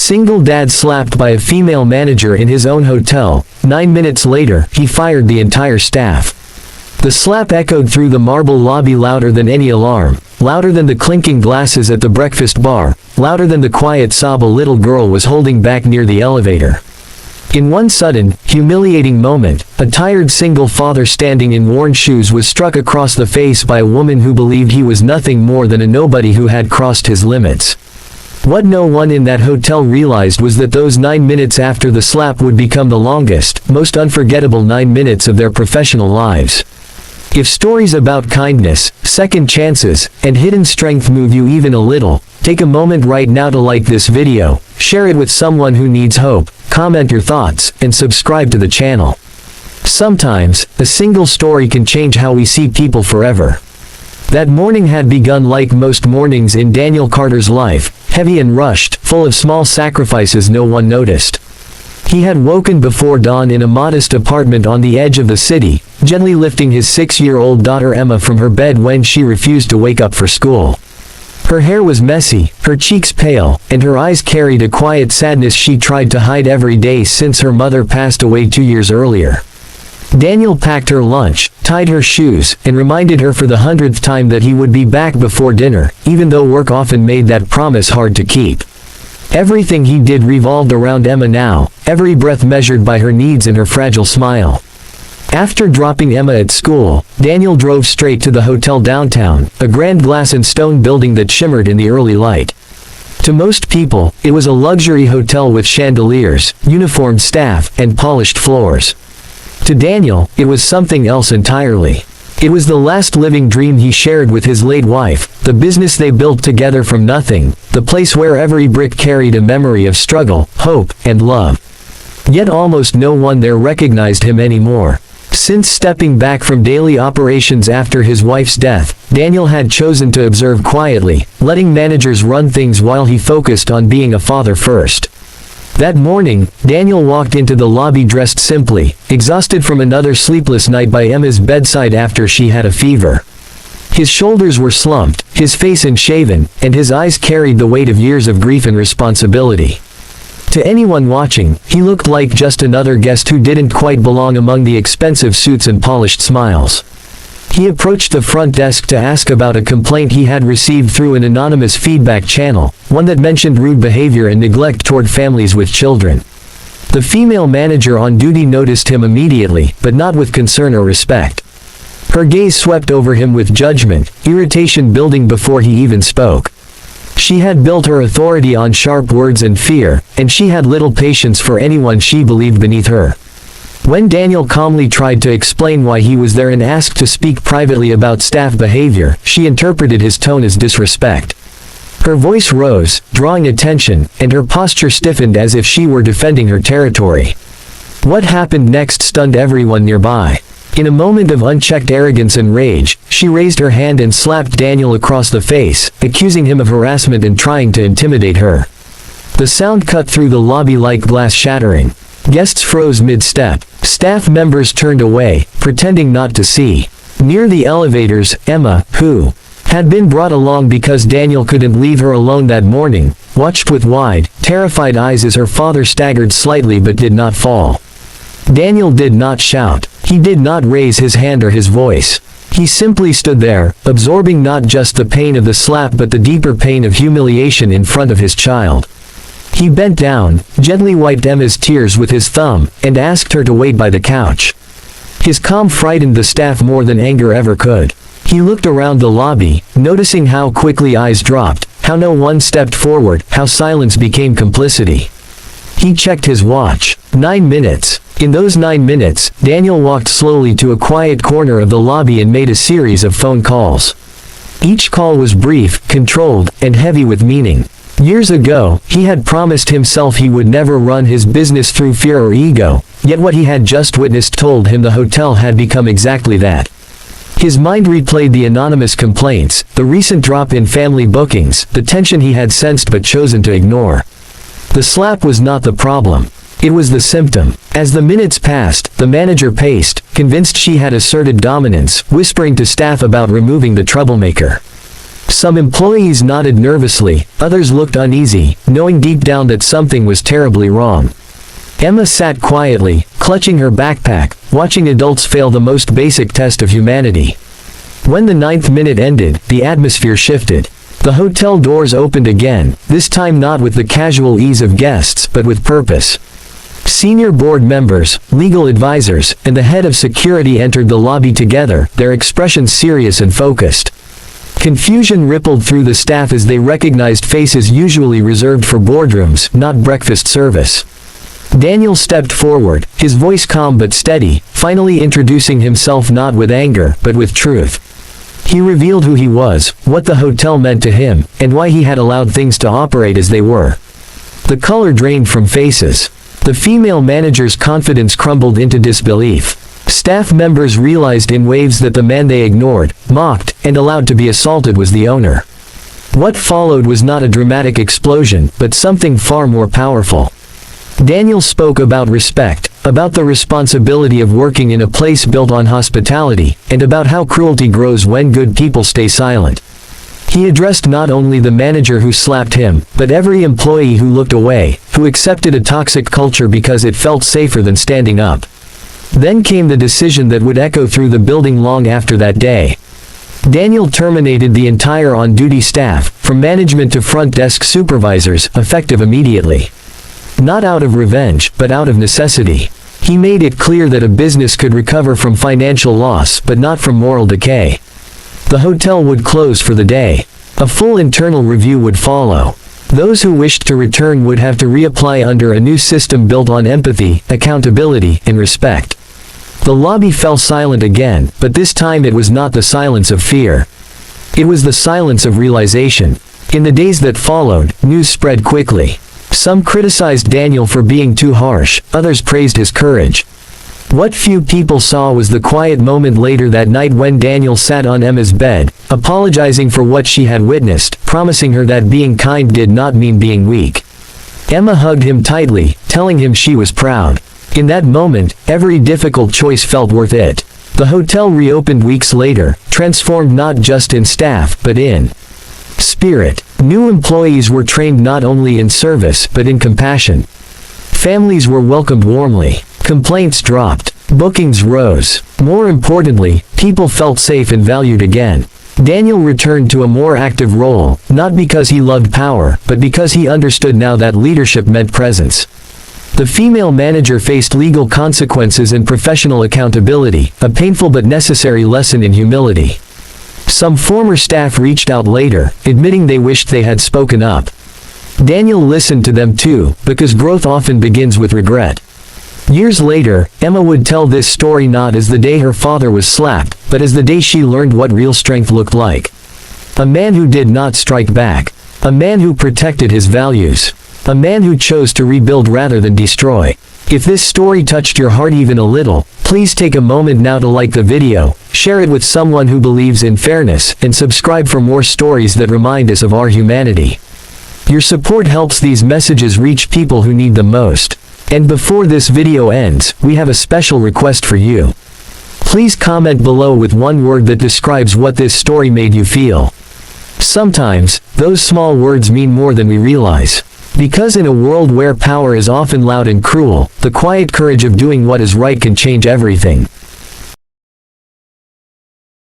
Single dad slapped by a female manager in his own hotel. 9 minutes later, he fired the entire staff. The slap echoed through the marble lobby louder than any alarm, louder than the clinking glasses at the breakfast bar, louder than the quiet sob a little girl was holding back near the elevator. In one sudden, humiliating moment, a tired single father standing in worn shoes was struck across the face by a woman who believed he was nothing more than a nobody who had crossed his limits. What no one in that hotel realized was that those 9 minutes after the slap would become the longest, most unforgettable 9 minutes of their professional lives. If stories about kindness, second chances, and hidden strength move you even a little, take a moment right now to like this video, share it with someone who needs hope, comment your thoughts, and subscribe to the channel. Sometimes, a single story can change how we see people forever. That morning had begun like most mornings in Daniel Carter's life, heavy and rushed, full of small sacrifices no one noticed. He had woken before dawn in a modest apartment on the edge of the city, gently lifting his 6-year-old daughter Emma from her bed when she refused to wake up for school. Her hair was messy, her cheeks pale, and her eyes carried a quiet sadness she tried to hide every day since her mother passed away 2 years earlier. Daniel packed her lunch, tied her shoes, and reminded her for the 100th time that he would be back before dinner, even though work often made that promise hard to keep. Everything he did revolved around Emma now, every breath measured by her needs and her fragile smile. After dropping Emma at school, Daniel drove straight to the hotel downtown, a grand glass and stone building that shimmered in the early light. To most people, it was a luxury hotel with chandeliers, uniformed staff, and polished floors. To Daniel, it was something else entirely. It was the last living dream he shared with his late wife, the business they built together from nothing, the place where every brick carried a memory of struggle, hope, and love. Yet almost no one there recognized him anymore. Since stepping back from daily operations after his wife's death, Daniel had chosen to observe quietly, letting managers run things while he focused on being a father first. That morning, Daniel walked into the lobby dressed simply, exhausted from another sleepless night by Emma's bedside after she had a fever. His shoulders were slumped, his face unshaven, and his eyes carried the weight of years of grief and responsibility. To anyone watching, he looked like just another guest who didn't quite belong among the expensive suits and polished smiles. He approached the front desk to ask about a complaint he had received through an anonymous feedback channel, one that mentioned rude behavior and neglect toward families with children. The female manager on duty noticed him immediately, but not with concern or respect. Her gaze swept over him with judgment, irritation building before he even spoke. She had built her authority on sharp words and fear, and she had little patience for anyone she believed beneath her. When Daniel calmly tried to explain why he was there and asked to speak privately about staff behavior, she interpreted his tone as disrespect. Her voice rose, drawing attention, and her posture stiffened as if she were defending her territory. What happened next stunned everyone nearby. In a moment of unchecked arrogance and rage, she raised her hand and slapped Daniel across the face, accusing him of harassment and trying to intimidate her. The sound cut through the lobby like glass shattering. Guests froze mid-step. Staff members turned away, pretending not to see. Near the elevators, Emma, who had been brought along because Daniel couldn't leave her alone that morning, watched with wide, terrified eyes as her father staggered slightly but did not fall. Daniel did not shout. He did not raise his hand or his voice. He simply stood there, absorbing not just the pain of the slap but the deeper pain of humiliation in front of his child. He bent down, gently wiped Emma's tears with his thumb, and asked her to wait by the couch. His calm frightened the staff more than anger ever could. He looked around the lobby, noticing how quickly eyes dropped, how no one stepped forward, how silence became complicity. He checked his watch. 9 minutes. In those 9 minutes, Daniel walked slowly to a quiet corner of the lobby and made a series of phone calls. Each call was brief, controlled, and heavy with meaning. Years ago, he had promised himself he would never run his business through fear or ego, yet what he had just witnessed told him the hotel had become exactly that. His mind replayed the anonymous complaints, the recent drop in family bookings, the tension he had sensed but chosen to ignore. The slap was not the problem. It was the symptom. As the minutes passed, the manager paced, convinced she had asserted dominance, whispering to staff about removing the troublemaker. Some employees nodded nervously, others looked uneasy, knowing deep down that something was terribly wrong. Emma sat quietly, clutching her backpack, watching adults fail the most basic test of humanity. When the 9th minute ended, the atmosphere shifted. The hotel doors opened again, this time not with the casual ease of guests, but with purpose. Senior board members, legal advisors, and the head of security entered the lobby together, their expressions serious and focused. Confusion rippled through the staff as they recognized faces usually reserved for boardrooms, not breakfast service. Daniel stepped forward, his voice calm but steady, finally introducing himself not with anger, but with truth. He revealed who he was, what the hotel meant to him, and why he had allowed things to operate as they were. The color drained from faces. The female manager's confidence crumbled into disbelief. Staff members realized in waves that the man they ignored, mocked, and allowed to be assaulted was the owner. What followed was not a dramatic explosion, but something far more powerful. Daniel spoke about respect, about the responsibility of working in a place built on hospitality, and about how cruelty grows when good people stay silent. He addressed not only the manager who slapped him, but every employee who looked away, who accepted a toxic culture because it felt safer than standing up. Then came the decision that would echo through the building long after that day. Daniel terminated the entire on-duty staff, from management to front desk supervisors, effective immediately. Not out of revenge, but out of necessity. He made it clear that a business could recover from financial loss, but not from moral decay. The hotel would close for the day. A full internal review would follow. Those who wished to return would have to reapply under a new system built on empathy, accountability, and respect. The lobby fell silent again, but this time it was not the silence of fear. It was the silence of realization. In the days that followed, news spread quickly. Some criticized Daniel for being too harsh, others praised his courage. What few people saw was the quiet moment later that night when Daniel sat on Emma's bed, apologizing for what she had witnessed, promising her that being kind did not mean being weak. Emma hugged him tightly, telling him she was proud. In that moment, every difficult choice felt worth it. The hotel reopened weeks later, transformed not just in staff, but in spirit. New employees were trained not only in service, but in compassion. Families were welcomed warmly. Complaints dropped. Bookings rose. More importantly, people felt safe and valued again. Daniel returned to a more active role, not because he loved power, but because he understood now that leadership meant presence. The female manager faced legal consequences and professional accountability, a painful but necessary lesson in humility. Some former staff reached out later, admitting they wished they had spoken up. Daniel listened to them too, because growth often begins with regret. Years later, Emma would tell this story not as the day her father was slapped, but as the day she learned what real strength looked like. A man who did not strike back. A man who protected his values. A man who chose to rebuild rather than destroy. If this story touched your heart even a little, please take a moment now to like the video, share it with someone who believes in fairness, and subscribe for more stories that remind us of our humanity. Your support helps these messages reach people who need them most. And before this video ends, we have a special request for you. Please comment below with one word that describes what this story made you feel. Sometimes, those small words mean more than we realize. Because in a world where power is often loud and cruel, the quiet courage of doing what is right can change everything.